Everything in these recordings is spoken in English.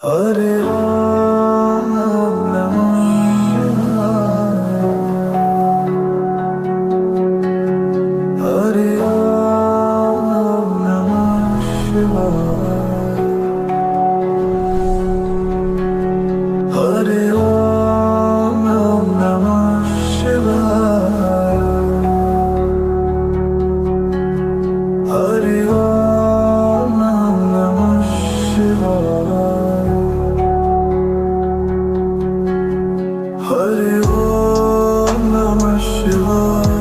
Hare Ram Namah Shivaya. Hare Ram Namah Shivaya. Hare Ram Namah Shivaya. Hare Ram Namah Shivaya. Hare Om Namah Shivaya.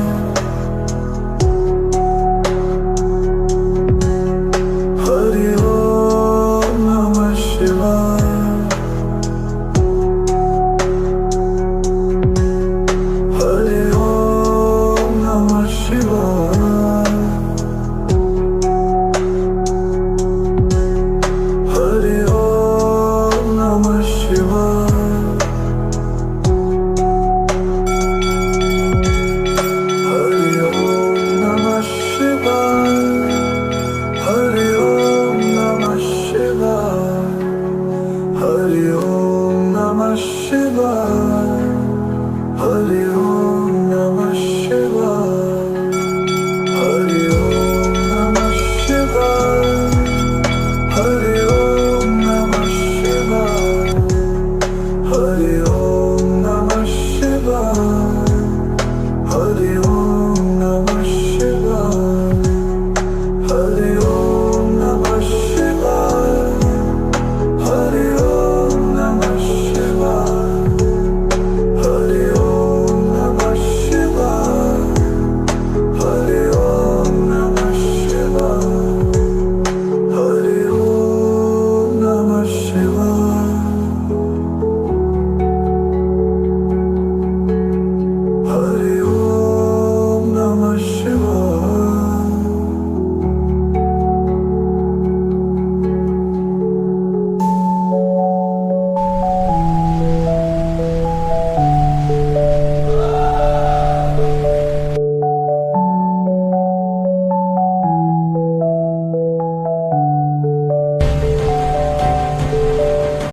Hare Om Namah Shivaya. Hare Om Namah Shivaya. Hare Om Namah Shivaya. Hare Om Namah Shivaya. Hare Om Namah Shivaya.